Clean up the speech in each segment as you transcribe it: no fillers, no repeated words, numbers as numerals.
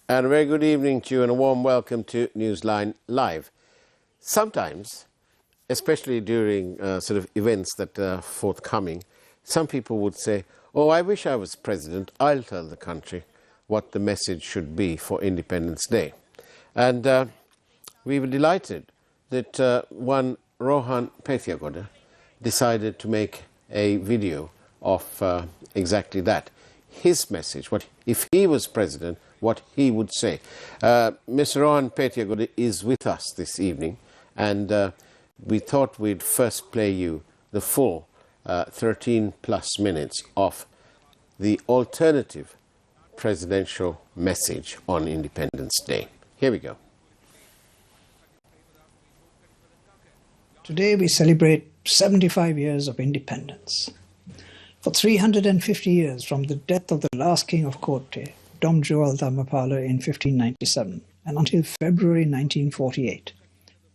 And a very good evening to you and a warm welcome to Newsline Live. Sometimes, especially during sort of events that are forthcoming, some people would say, oh, I wish I was president. I'll tell the country what the message should be for Independence Day. And we were delighted that one Rohan Pethiyagoda decided to make a video of exactly that. His message, what if he was president, what he would say. Mr. Rohan Pethiyagoda is with us this evening, and we thought we'd first play you the full 13 plus minutes of the alternative presidential message on Independence Day. Here we go. Today we celebrate 75 years of independence. For 350 years, from the death of the last king of Kotte, Dom Joel Dhamapala in 1597, and until February 1948,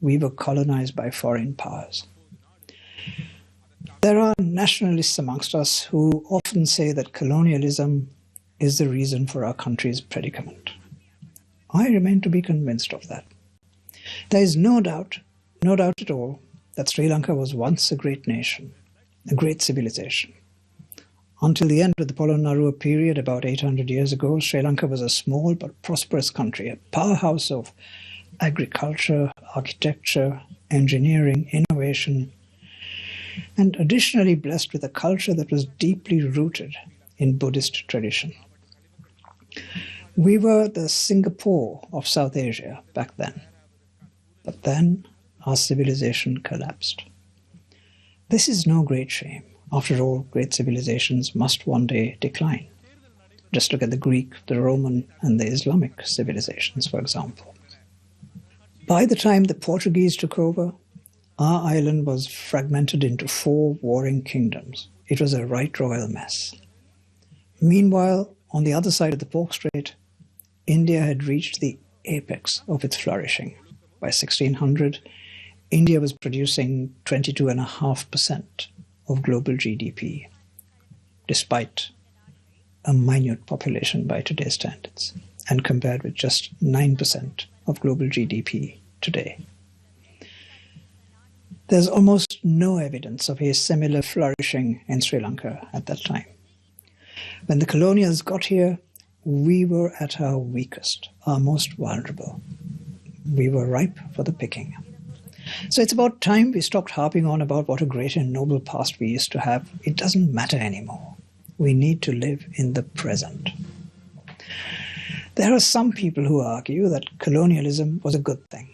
we were colonized by foreign powers. There are nationalists amongst us who often say that colonialism is the reason for our country's predicament. I remain to be convinced of that. There is no doubt at all, that Sri Lanka was once a great nation, a great civilization. Until the end of the Polonnaruwa period, about 800 years ago, Sri Lanka was a small but prosperous country, a powerhouse of agriculture, architecture, engineering, innovation, and additionally blessed with a culture that was deeply rooted in Buddhist tradition. We were the Singapore of South Asia back then. But then our civilization collapsed. This is no great shame. After all, great civilizations must one day decline. Just look at the Greek, the Roman, and the Islamic civilizations, for example. By the time the Portuguese took over, our island was fragmented into 4 warring kingdoms. It was a right royal mess. Meanwhile, on the other side of the Pork Strait, India had reached the apex of its flourishing. By 1600, India was producing 22.5% of global GDP, despite a minute population by today's standards, and compared with just 9% of global GDP today. There's almost no evidence of a similar flourishing in Sri Lanka at that time. When the colonials got here, we were at our weakest, our most vulnerable. We were ripe for the picking. So it's about time we stopped harping on about what a great and noble past we used to have. It doesn't matter anymore. We need to live in the present. There are some people who argue that colonialism was a good thing.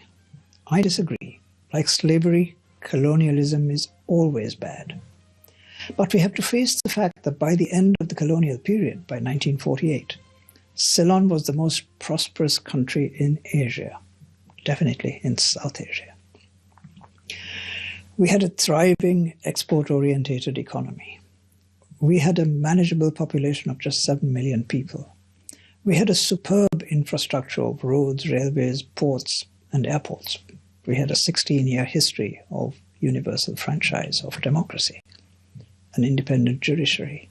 I disagree. Like slavery, colonialism is always bad. But we have to face the fact that by the end of the colonial period, by 1948, Ceylon was the most prosperous country in Asia, definitely in South Asia. We had a thriving export-orientated economy. We had a manageable population of just 7 million people. We had a superb infrastructure of roads, railways, ports, and airports. We had a 16-year history of universal franchise, of democracy, an independent judiciary,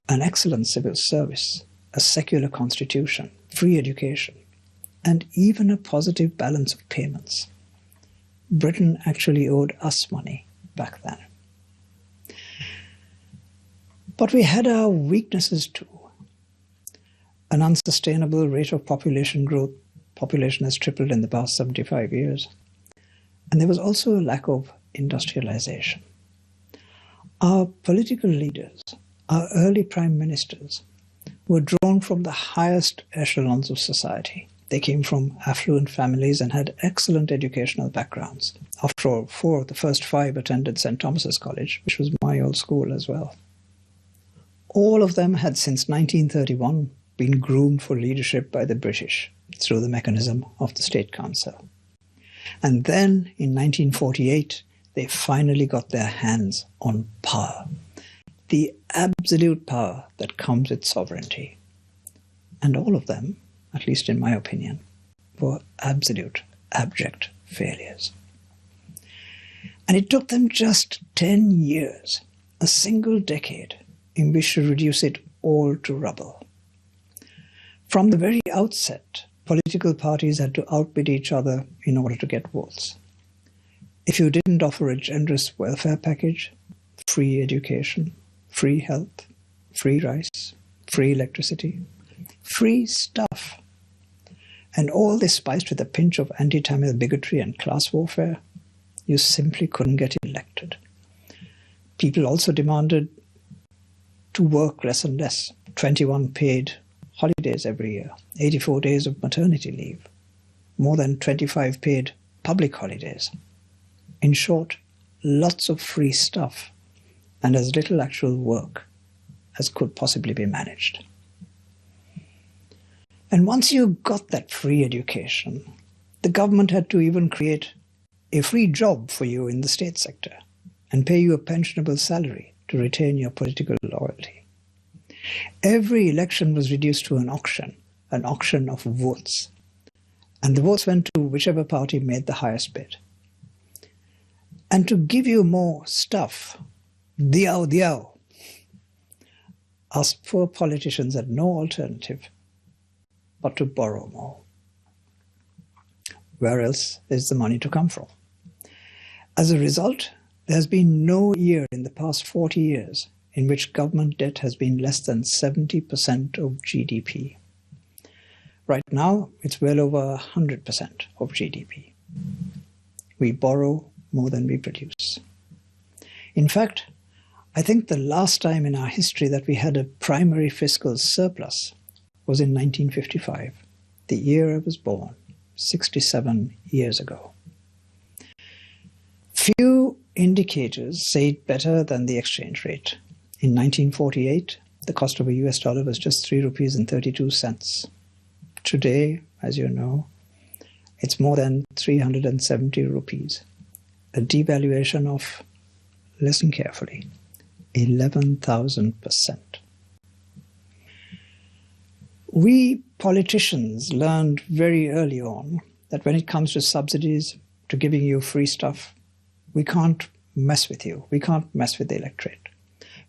an excellent civil service, a secular constitution, free education, and even a positive balance of payments. Britain actually owed us money back then. But we had our weaknesses too. An unsustainable rate of population growth. Population has tripled in the past 75 years. And there was also a lack of industrialization. Our political leaders, our early prime ministers, were drawn from the highest echelons of society. They came from affluent families and had excellent educational backgrounds. After all, 4 of the first 5 attended St. Thomas's College, which was my old school as well. All of them had since 1931 been groomed for leadership by the British through the mechanism of the State Council. And then, in 1948, they finally got their hands on power. The absolute power that comes with sovereignty. And all of them, at least in my opinion, were absolute, abject failures. And it took them just 10 years, a single decade, in which to reduce it all to rubble. From the very outset, political parties had to outbid each other in order to get votes. If you didn't offer a generous welfare package, free education, free health, free rice, free electricity, free stuff, and all this spiced with a pinch of anti-Tamil bigotry and class warfare, you simply couldn't get elected. People also demanded to work less and less, 21 paid holidays every year, 84 days of maternity leave, more than 25 paid public holidays. In short, lots of free stuff and as little actual work as could possibly be managed. And once you got that free education, the government had to even create a free job for you in the state sector and pay you a pensionable salary to retain your political loyalty. Every election was reduced to an auction of votes, and the votes went to whichever party made the highest bid. And to give you more stuff, diao, our poor politicians had no alternative but to borrow more. Where else is the money to come from? As a result, there has been no year in the past 40 years in which government debt has been less than 70% of GDP. Right now, it's well over 100% of GDP. We borrow more than we produce. In fact, I think the last time in our history that we had a primary fiscal surplus was in 1955, the year I was born, 67 years ago. Few indicators say it better than the exchange rate. In 1948, the cost of a US dollar was just 3 rupees and 32 cents. Today, as you know, it's more than 370 rupees. A devaluation of, listen carefully, 11,000%. We politicians learned very early on that when it comes to subsidies, to giving you free stuff, we can't mess with you. We can't mess with the electorate.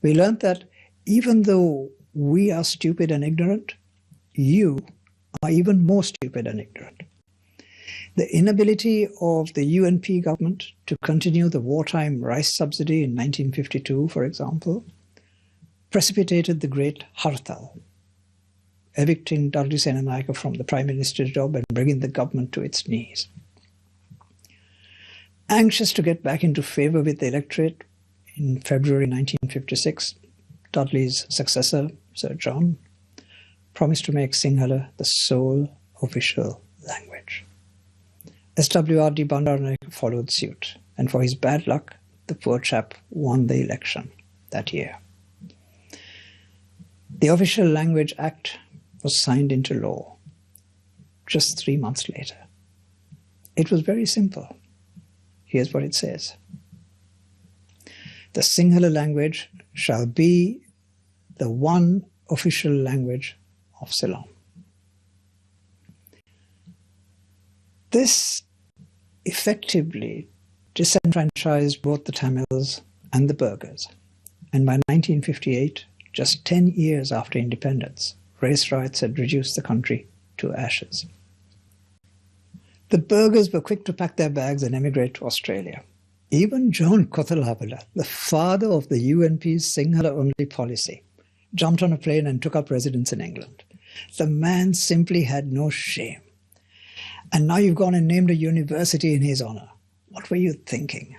We learned that even though we are stupid and ignorant, you are even more stupid and ignorant. The inability of the UNP government to continue the wartime rice subsidy in 1952, for example, precipitated the Great Hartal, evicting Dudley Senanayake from the Prime Minister's job and bringing the government to its knees. Anxious to get back into favour with the electorate, in February 1956, Dudley's successor, Sir John, promised to make Sinhala the sole official language. SWRD Bandaranaike followed suit, and for his bad luck, the poor chap won the election that year. The Official Language Act was signed into law just 3 months later. It was very simple. Here's what it says. The Sinhala language shall be the one official language of Ceylon. This effectively disenfranchised both the Tamils and the Burghers, and by 1958, just 10 years after independence, race riots had reduced the country to ashes. The Burghers were quick to pack their bags and emigrate to Australia. Even John Kothalapala, the father of the UNP's Sinhala-only policy, jumped on a plane and took up residence in England. The man simply had no shame. And now you've gone and named a university in his honour. What were you thinking?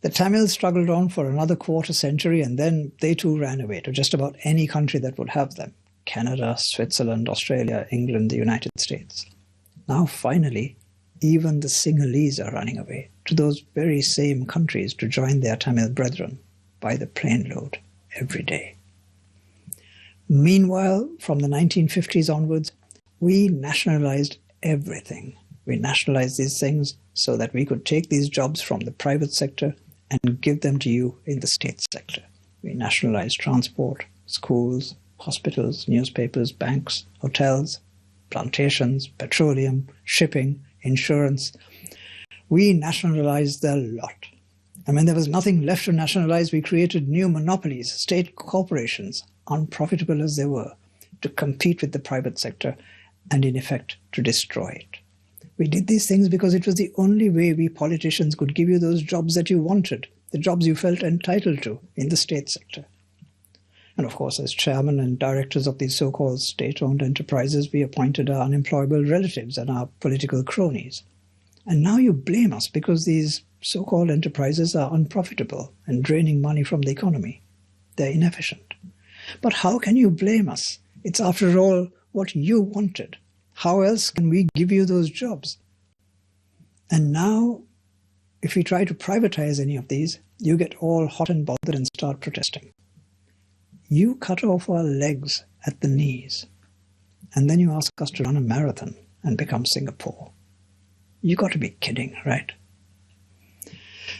The Tamils struggled on for another quarter century, and then they too ran away to just about any country that would have them. Canada, Switzerland, Australia, England, the United States. Now finally, even the Sinhalese are running away to those very same countries to join their Tamil brethren by the plane load every day. Meanwhile, from the 1950s onwards, we nationalized everything. We nationalized these things so that we could take these jobs from the private sector and give them to you in the state sector. We nationalized transport, schools, hospitals, newspapers, banks, hotels, plantations, petroleum, shipping, insurance. We nationalized the lot. And when there was nothing left to nationalize, we created new monopolies, state corporations, unprofitable as they were, to compete with the private sector and in effect to destroy it. We did these things because it was the only way we politicians could give you those jobs that you wanted, the jobs you felt entitled to in the state sector. And of course, as chairman and directors of these so-called state-owned enterprises, we appointed our unemployable relatives and our political cronies. And now you blame us because these so-called enterprises are unprofitable and draining money from the economy. They're inefficient. But how can you blame us? It's after all what you wanted. How else can we give you those jobs? And now, if we try to privatize any of these, you get all hot and bothered and start protesting. You cut off our legs at the knees, and then you ask us to run a marathon and become Singapore. You got to be kidding, right?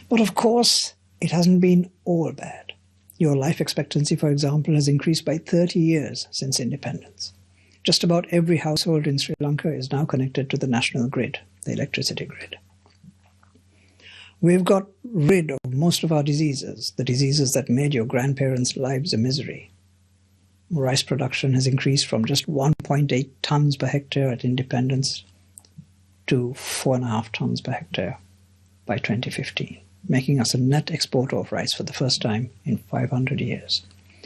But of course, it hasn't been all bad. Your life expectancy, for example, has increased by 30 years since independence. Just about every household in Sri Lanka is now connected to the national grid, the electricity grid. We've got rid of most of our diseases, the diseases that made your grandparents' lives a misery. Rice production has increased from just 1.8 tons per hectare at independence to 4.5 tons per hectare by 2015, making us a net exporter of rice for the first time in 500 years.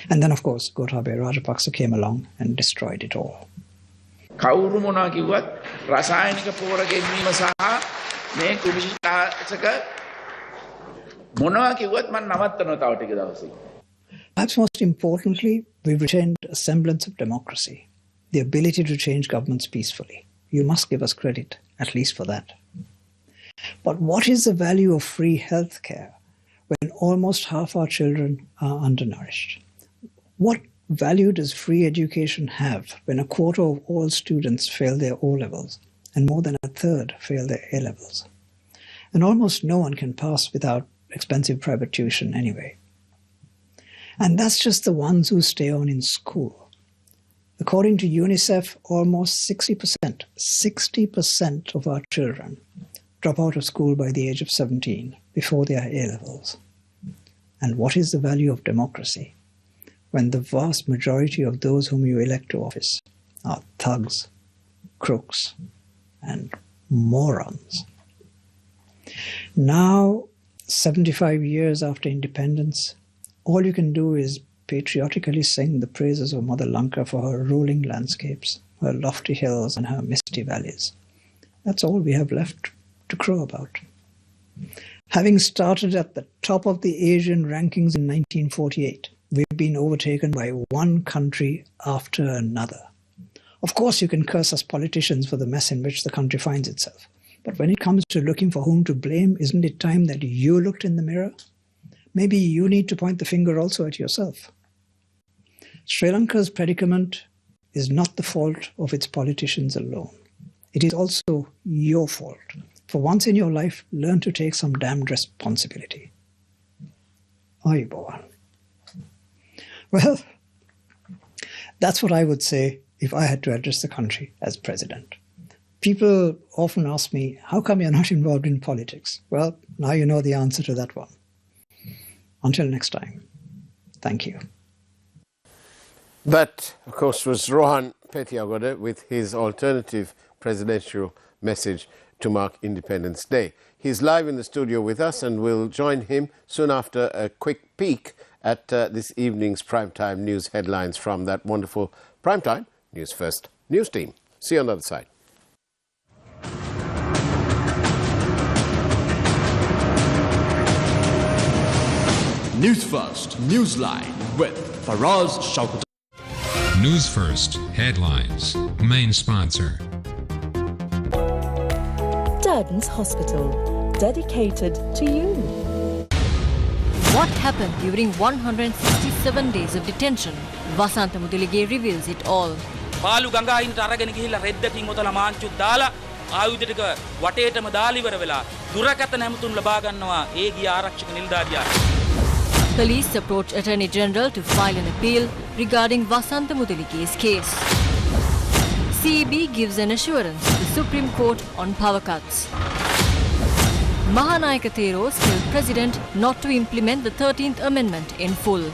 And then, of course, Gotabaya Rajapaksa came along and destroyed it all. කවුරු මොනවා කිව්වත් රසායනික පෝර ගෙන්වීම සහ මේ කුමිෂිකාසක මොනවා කිව්වත් මම නවත්තනවා තව ටික දවසකින්. Perhaps most importantly, we've retained a semblance of democracy, the ability to change governments peacefully. You must give us credit, at least for that. But what is the value of free health care when almost half our children are undernourished? What value does free education have when a quarter of all students fail their O-levels and more than a third fail their A-levels? And almost no one can pass without expensive private tuition anyway. And that's just the ones who stay on in school. According to UNICEF, almost 60% of our children drop out of school by the age of 17 before their A-levels. And what is the value of democracy when the vast majority of those whom you elect to office are thugs, crooks, and morons? Now, 75 years after independence, all you can do is patriotically sing the praises of Mother Lanka for her rolling landscapes, her lofty hills, and her misty valleys. That's all we have left to crow about. Having started at the top of the Asian rankings in 1948, we've been overtaken by one country after another. Of course, you can curse us politicians for the mess in which the country finds itself. But when it comes to looking for whom to blame, isn't it time that you looked in the mirror? Maybe you need to point the finger also at yourself. Sri Lanka's predicament is not the fault of its politicians alone. It is also your fault. For once in your life, learn to take some damned responsibility. Ayubowan. Well, that's what I would say if I had to address the country as president. People often ask me, how come you're not involved in politics? Well, now you know the answer to that one. Until next time, thank you. That, of course, was Rohan Pethiyagoda with his alternative presidential message to mark Independence Day. He's live in the studio with us, and we'll join him soon after a quick peek at this evening's primetime news headlines from that wonderful primetime News First news team. See you on the other side. News First, Newsline with Faraz Shaukat. News First headlines. Main sponsor. Durden's Hospital, dedicated to you. What happened during 167 days of detention? Vasantha Mudalige reveals it all. පාලු ගංගායින්ට අරගෙන ගිහිල්ලා රෙද්දකින් ඔතලා මාංචු දාලා ආයුධ ටික වටේටම දාලා ඉවර වෙලා දුරකථන හැමතුම් ලබා ගන්නවා ඒ ගිය ආරක්ෂක නිලධාරියා. Police approached Attorney General to file an appeal regarding Vasantha Mudalige's case. CEB gives an assurance to the Supreme Court on power cuts. Mahanayaka Theros tells President not to implement the 13th Amendment in full.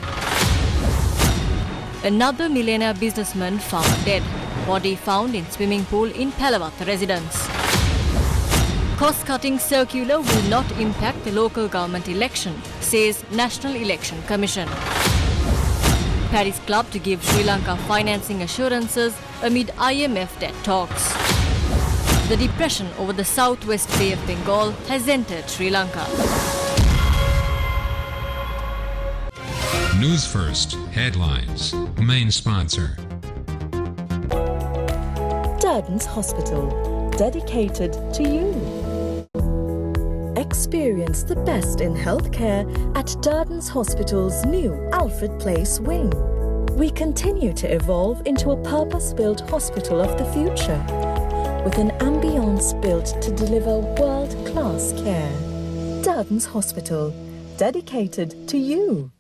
Another millionaire businessman found dead. Body found in swimming pool in Pelavatta residence. Cost-cutting circular will not impact the local government election, says National Election Commission. Paris Club to give Sri Lanka financing assurances amid IMF debt talks. The depression over the southwest Bay of Bengal has entered Sri Lanka. News First headlines. Main sponsor. Durden's Hospital, dedicated to you. Experience the best in healthcare at Durden's Hospital's new Alfred Place wing. We continue to evolve into a purpose-built hospital of the future, with an ambience built to deliver world-class care. Durden's Hospital, dedicated to you.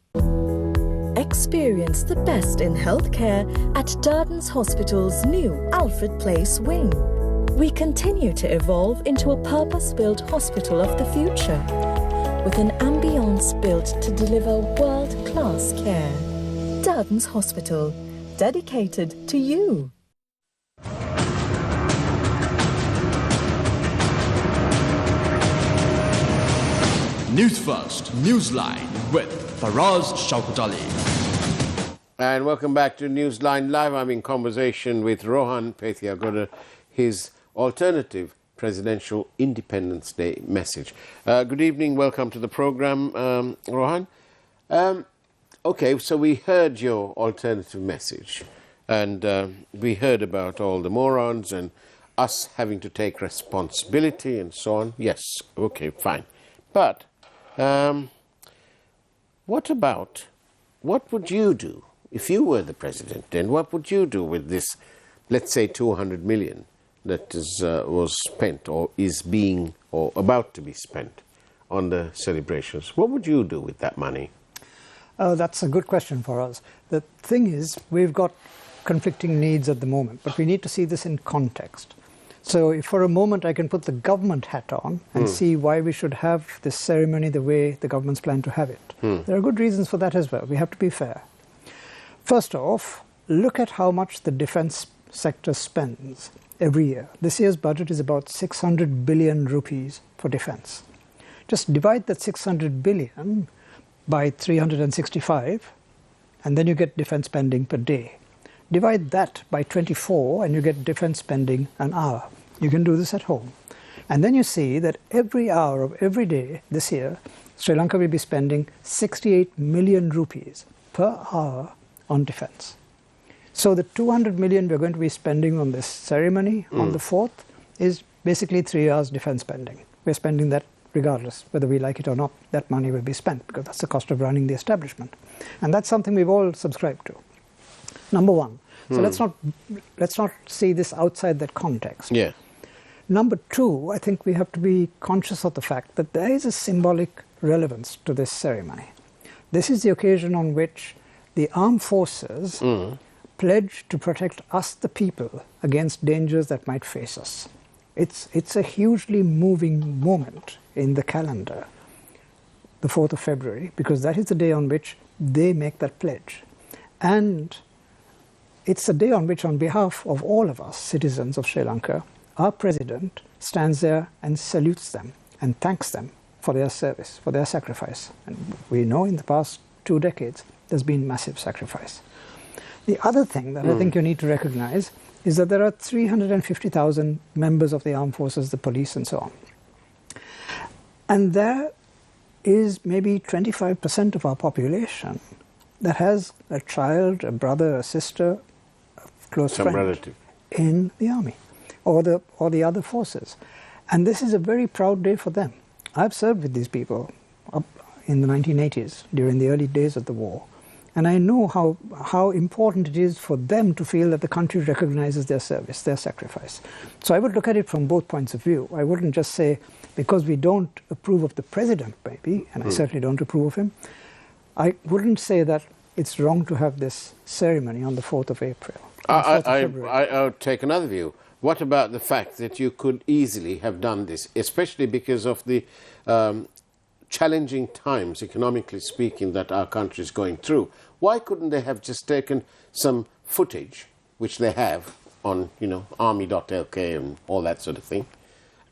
Experience the best in healthcare at Durden's Hospital's new Alfred Place wing. We continue to evolve into a purpose-built hospital of the future, with an ambience built to deliver world-class care. Durden's Hospital, dedicated to you. Newsfirst, Newsline with Faraz Shaukat Ali. And welcome back to Newsline Live. I'm in conversation with Rohan Pethiyagoda, his alternative presidential Independence Day message. Good evening, welcome to the program, Rohan. Okay, so we heard your alternative message, and we heard about all the morons and us having to take responsibility and so on. Yes, okay, fine. But what would you do if you were the president? And what would you do with this, let's say, 200 million that was spent or is being or about to be spent on the celebrations? What would you do with that money? That's a good question for us. The thing is, we've got conflicting needs at the moment, but we need to see this in context. So if for a moment I can put the government hat on and see why we should have this ceremony the way the government's plan to have it. There are good reasons for that as well. We have to be fair. First off, look at how much the defense sector spends every year. This year's budget is about 600 billion rupees for defense. Just divide that 600 billion by 365 and then you get defense spending per day. Divide that by 24 and you get defense spending an hour. You can do this at home. And then you see that every hour of every day this year, Sri Lanka will be spending 68 million rupees per hour on defense. So the 200 million we're going to be spending on this ceremony on the 4th is basically 3 hours defense spending. We're spending that regardless, whether we like it or not. That money will be spent because that's the cost of running the establishment. And that's something we've all subscribed to. Number one. So let's not see this outside that context. Yeah. Number two, I think we have to be conscious of the fact that there is a symbolic relevance to this ceremony. This is the occasion on which the armed forces pledge to protect us, the people, against dangers that might face us. It's a hugely moving moment in the calendar, the 4th of February, because that is the day on which they make that pledge. And it's a day on which, on behalf of all of us, citizens of Sri Lanka, our president stands there and salutes them and thanks them for their service, for their sacrifice. And we know in the past 2 decades, there's been massive sacrifice. The other thing that I think you need to recognize is that there are 350,000 members of the armed forces, the police, and so on. And there is maybe 25% of our population that has a child, a brother, a sister, a close friend relative in the army or the other forces. And this is a very proud day for them. I've served with these people up in the 1980s, during the early days of the war. And I know how important it is for them to feel that the country recognizes their service, their sacrifice. So I would look at it from both points of view. I wouldn't just say, because we don't approve of the president, maybe, and I certainly don't approve of him, I wouldn't say that it's wrong to have this ceremony on the 4th of April. I would take another view. What about the fact that you could easily have done this, especially because of the challenging times, economically speaking, that our country is going through? Why couldn't they have just taken some footage, which they have on, army.lk and all that sort of thing,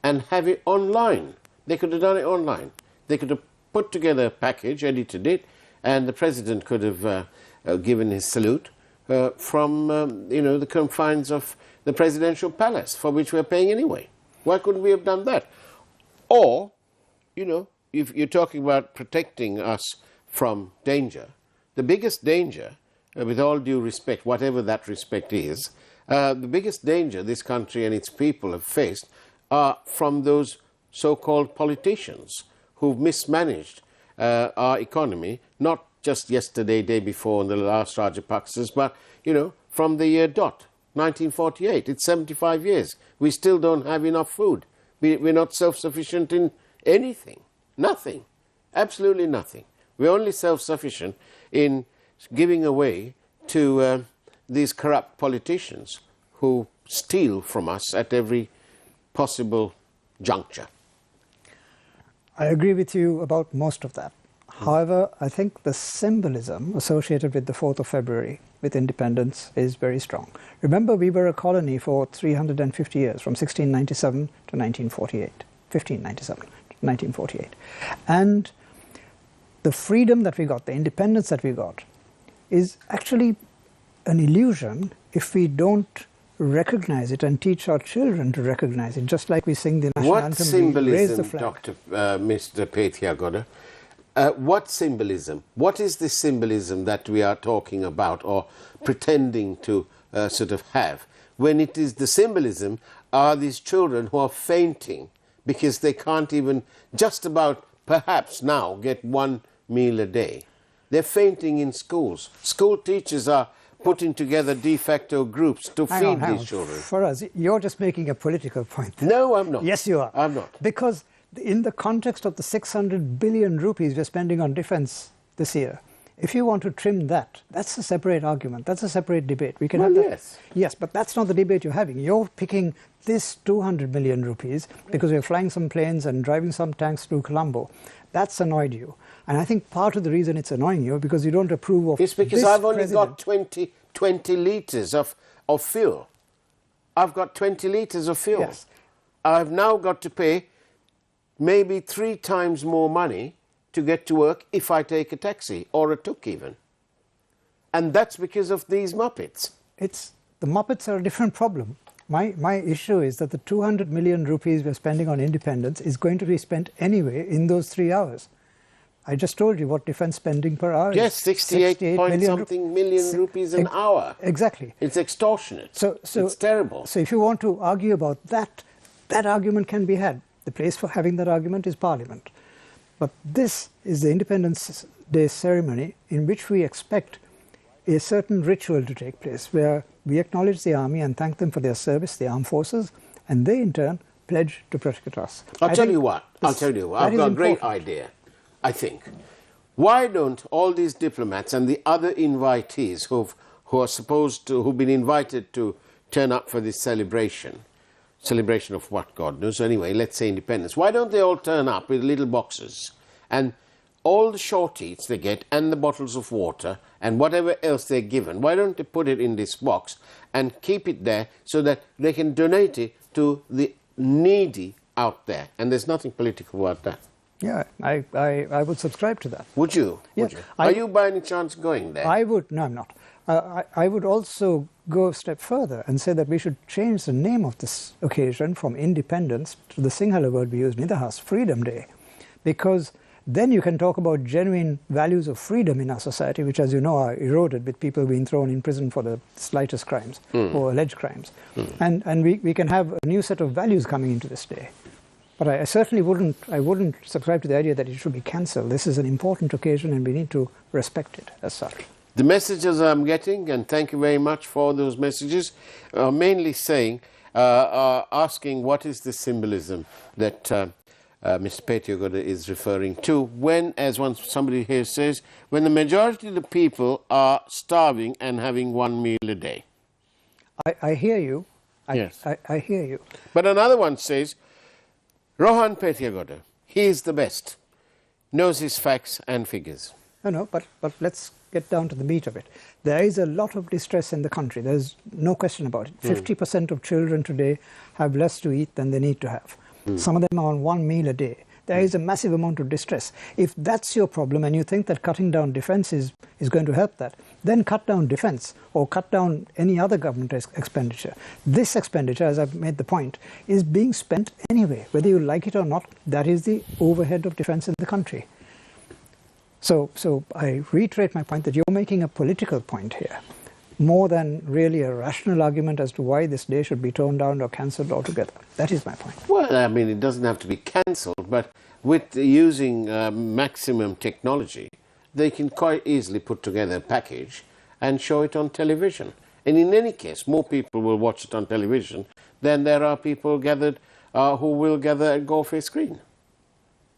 and have it online? They could have done it online. They could have put together a package, edited it, and the president could have given his salute from, the confines of the presidential palace, for which we're paying anyway. Why couldn't we have done that? Or, if you're talking about protecting us from danger, the biggest danger, with all due respect, whatever that respect is, the biggest danger this country and its people have faced are from those so-called politicians who've mismanaged our economy, not just yesterday, day before, in the last Rajapaksas, but, from the year dot, 1948. It's 75 years. We still don't have enough food. We're not self-sufficient in anything. Nothing. Absolutely nothing. We're only self-sufficient in giving away to these corrupt politicians who steal from us at every possible juncture. I agree with you about most of that. However, I think the symbolism associated with the 4th of February, with independence, is very strong. Remember, we were a colony for 350 years, from 1697 to 1948. 1597 to 1948. And the freedom that we got, the independence that we got, is actually an illusion if we don't recognize it and teach our children to recognize it, just like we sing the national anthem. What we raise the symbolism, Mr. Pethiyagoda, what symbolism? What is the symbolism that we are talking about or pretending to sort of have? When it is the symbolism are these children who are fainting because they can't even just about perhaps now get one meal a day. They're fainting in schools. School teachers are putting together de facto groups to feed these children. For us, you're just making a political point. No, I'm not. Yes, you are. I'm not. Because in the context of the 600 billion rupees we're spending on defense this year, if you want to trim that, that's a separate argument. That's a separate debate. We can have that. Yes. Yes, but that's not the debate you're having. You're picking this 200 million rupees because we're flying some planes and driving some tanks through Colombo. That's annoyed you. And I think part of the reason it's annoying you because you don't approve of it's because this I've only president. got 20 litres of fuel. I've got 20 litres of fuel. Yes. I've now got to pay maybe 3 times more money to get to work if I take a taxi or a tuk even. And that's because of these Muppets. The Muppets are a different problem. My issue is that the 200 million rupees we're spending on independence is going to be spent anyway in those 3 hours. I just told you what defense spending per hour yes, is. 68 point something million rupees an hour. Exactly. It's extortionate. It's terrible. So if you want to argue about that, that argument can be had. The place for having that argument is Parliament. But this is the Independence Day ceremony in which we expect a certain ritual to take place, where we acknowledge the army and thank them for their service, the armed forces, and they in turn pledge to protect us. I'll tell you what. I've got a great idea, I think. Why don't all these diplomats and the other invitees who've been invited to turn up for this celebration of what, God knows, anyway, let's say independence, why don't they all turn up with little boxes and all the short eats they get and the bottles of water and whatever else they're given, why don't they put it in this box and keep it there so that they can donate it to the needy out there? And there's nothing political about that. Yeah, I would subscribe to that. Would you? Yeah. Would you? Are you by any chance going there? I would. No, I'm not. I would also go a step further and say that we should change the name of this occasion from independence to the Sinhala word we use, Nidahas, Freedom Day. Because then you can talk about genuine values of freedom in our society, which, as you know, are eroded with people being thrown in prison for the slightest crimes or alleged crimes. And we can have a new set of values coming into this day. But I certainly wouldn't subscribe to the idea that it should be cancelled. This is an important occasion and we need to respect it as such. The messages I'm getting, and thank you very much for those messages, are mainly saying, asking what is the symbolism that Mr. Pethiyagoda is referring to when, as somebody here says, when the majority of the people are starving and having one meal a day. I hear you. Yes. I hear you. But another one says, Rohan Pethiyagoda, he is the best, knows his facts and figures. No, but let's get down to the meat of it. There is a lot of distress in the country. There's no question about it. 50% of children today have less to eat than they need to have. Some of them are on 1 meal a day. There is a massive amount of distress. If that's your problem and you think that cutting down defense is going to help that, then cut down defense or cut down any other government expenditure. This expenditure, as I've made the point, is being spent anyway. Whether you like it or not, that is the overhead of defense in the country. So I reiterate my point that you're making a political point here, more than really a rational argument as to why this day should be torn down or cancelled altogether. That is my point. Well, I mean, it doesn't have to be cancelled, but with using maximum technology, they can quite easily put together a package and show it on television. And in any case, more people will watch it on television than there are people gathered who will gather and go for a screen.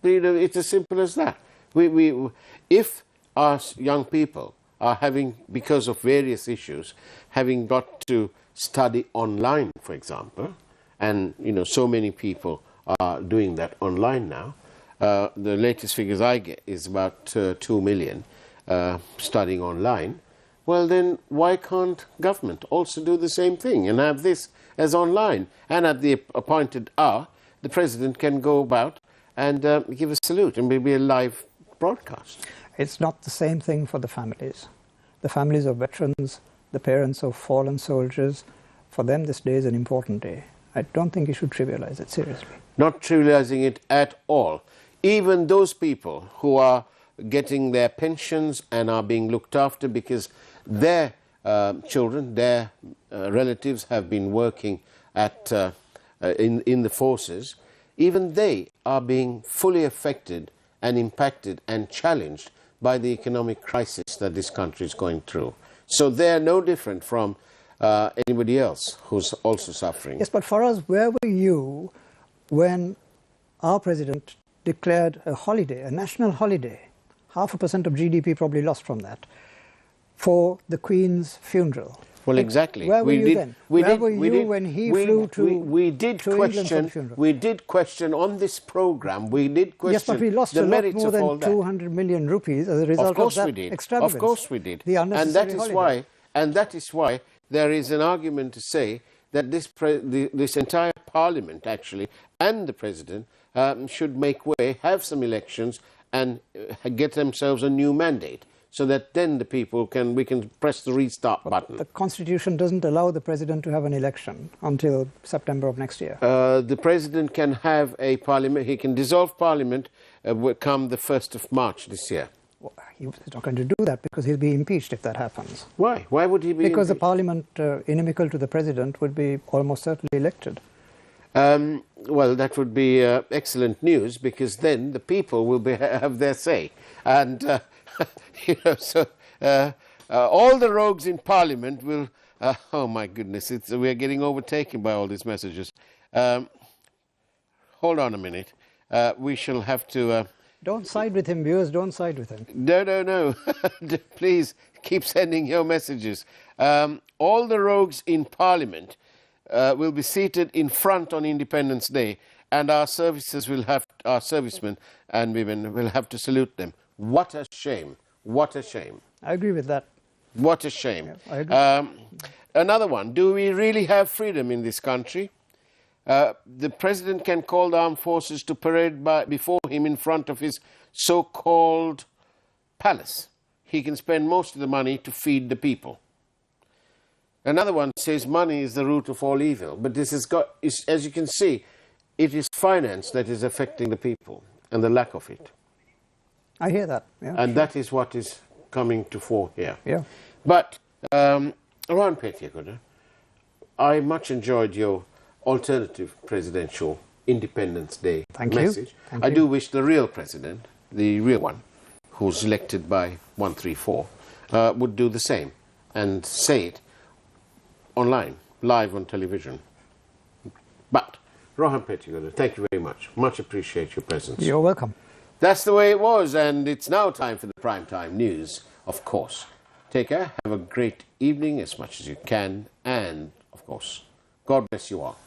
It's as simple as that. If our young people are having, because of various issues, having got to study online, for example, and so many people are doing that online now. The latest figures I get is about 2 million studying online. Well, then why can't government also do the same thing and have this as online? And at the appointed hour, the president can go about and give a salute and maybe a live broadcast. It's not the same thing for the families. The families of veterans, the parents of fallen soldiers, for them this day is an important day. I don't think you should trivialize it seriously. Not trivializing it at all. Even those people who are getting their pensions and are being looked after because their children, their relatives have been working in the forces, even they are being fully affected and impacted and challenged by the economic crisis that this country is going through. So they are no different from anybody else who's also suffering. Yes, but for us, where were you when our president declared a holiday, a national holiday, 0.5% of GDP probably lost from that, for the Queen's funeral? Well, exactly. Where were you then? Where were you when he flew to England for the funeral? We did question on this program, we did question yes, but we lost the a lot merits more of all than 200 million rupees as a result of that extravagance. Of course we did. The unnecessary holiday. And that is why there is an argument to say that this entire parliament, actually, and the president should make way, have some elections, and get themselves a new mandate, so that then the people we can press the restart button. The Constitution doesn't allow the president to have an election until September of next year. The president can have a parliament, he can dissolve parliament come the 1st of March this year. Well, he's not going to do that because he'll be impeached if that happens. Why? Why would he be Because impeached? the parliament inimical to the president would be almost certainly elected. Well, that would be excellent news, because then the people will have their say. And, so all the rogues in Parliament will... oh, my goodness, we are getting overtaken by all these messages. Hold on a minute. We shall have to... Don't side with him, viewers, don't side with him. No. Please keep sending your messages. All the rogues in Parliament will be seated in front on Independence Day, and our servicemen and women will have to salute them. What a shame. What a shame. I agree with that. What a shame. Yeah, I agree. Another one. Do we really have freedom in this country? The president can call the armed forces to parade before him in front of his so-called palace. He can spend most of the money to feed the people. Another one says money is the root of all evil. But this has got, as you can see, it is finance that is affecting the people and the lack of it. I hear that. Yeah, and that is what is coming to fore here. Yeah. But, Rohan Pethiyagoda, I much enjoyed your alternative presidential Independence Day message. Thank I you. do wish the real president, the real one, who's elected by 134, would do the same and say it online, live on television. But, Rohan Pethiyagoda, thank you very much. Much appreciate your presence. You're welcome. That's the way it was, and it's now time for the primetime news, of course. Take care, have a great evening as much as you can, and, of course, God bless you all.